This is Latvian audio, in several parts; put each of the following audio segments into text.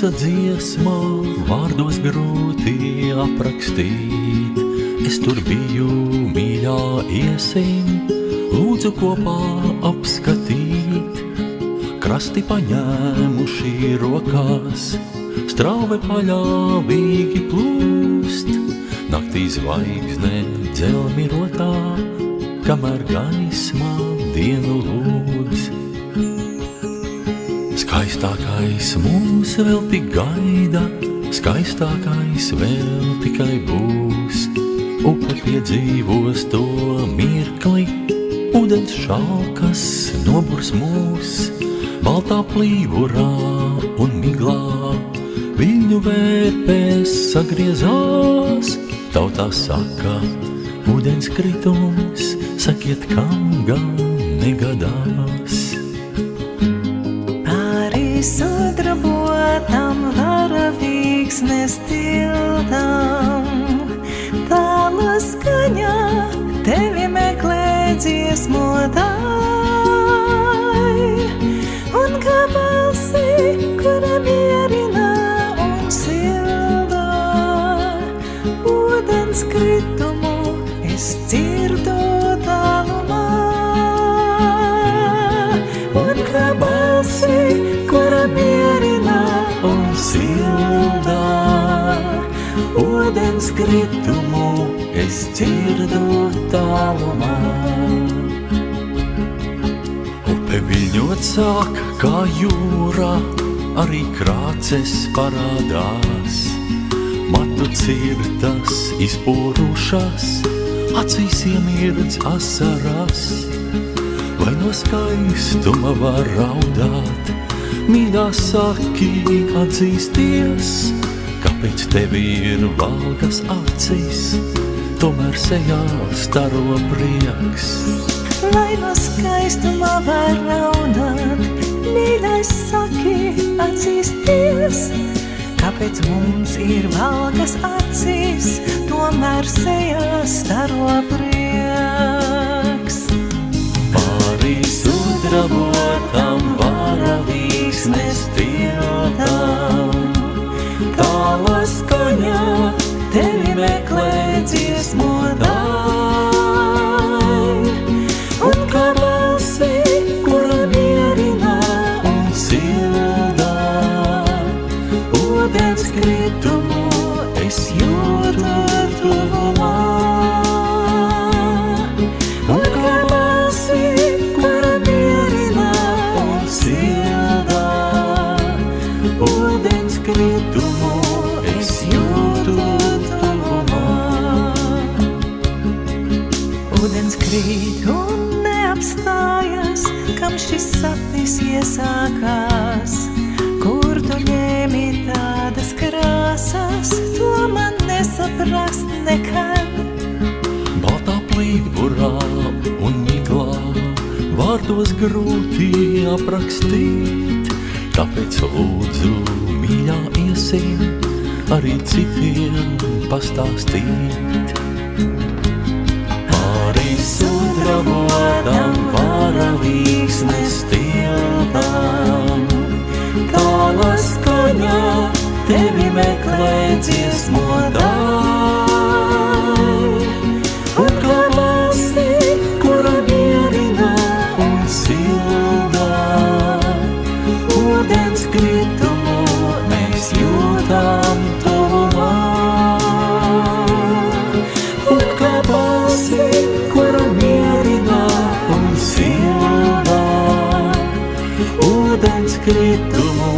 Klusa dziesmā, vārdos grūti aprakstīt. Es tur biju, mīļā, iesim, lūdzu kopā apskatīt. Krasti paņēmuši rokās, straume paļāvīgi plūst. Naktī zvaigzne dzelmi rotā, kamēr gaismā dienu lūdz. Skaistākais mūs vēl tik gaida, skaistākais vēl tikai būs. Upe piedzīvos to mirkli, ūdens šalkas noburs mūs. Baltā plīvurā un miglā viļņu vērpēs sagriezās. Tautā saka, ūdens kritums, sakiet, kam gan negadās. Pāri sudrabotam varavīksnes tiltam, tāla skaņā tevi meklē dziesmotāji. Un kā balsi, kura mierina un silda, ūdens kritumu es dzirdu tālumā. Un kā balsi, kura mierina un silda, ūdens kritumu es dzirdu tālumā. Upe viļņot sāk kā jūra, arī krāces parādās. Matu cirtas izpūrušas, acīs iemirds asaras. Vai no skaistuma var raudāt, mīļā saki atzīsties, kāpēc tevi ir valgas acis, tomēr sejā staro prieks. Vai no skaistuma var raudāt, mīļais saki atzīsties, kāpēc mums ir valgas acis, tomēr sejā staro prieks. Pāri sudrabotam varavīksnes tiltam, tāla skaņā tevi meklē dziesmotāji. Un kā balsi, kura mierina un silda, ūdens kritumu es jūtu tuvumā. Un kā balsi, kura mierina un silda, ūdens kritumu es jūtu tuvumā. Ūdens krīt un neapstājas, kam šis sapnis iesākās. Kur tu ņēmi tādas krāsas, to man nesaprast nekad. Baltā plīvurā un miglā, vārdos grūti aprakstīt. Tāpēc lūdzu, mīļā, iesim, arī citiem pastāstīt. Pāri sudrabotam varavīksnes tiltam, tāla skaņā tevi meklē dziesmotāji. Un kā balsi, kura mierina un silda, ūdens kritumu mēs jūtam tuvumā. Un kā balsi, kura mierina un silda, ūdens kritumu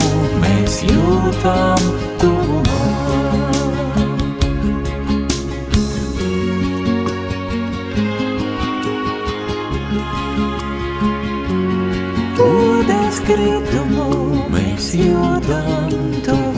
mēs jūtam tuvumā. Ūdens kritumu mēs jūtam tuvumā.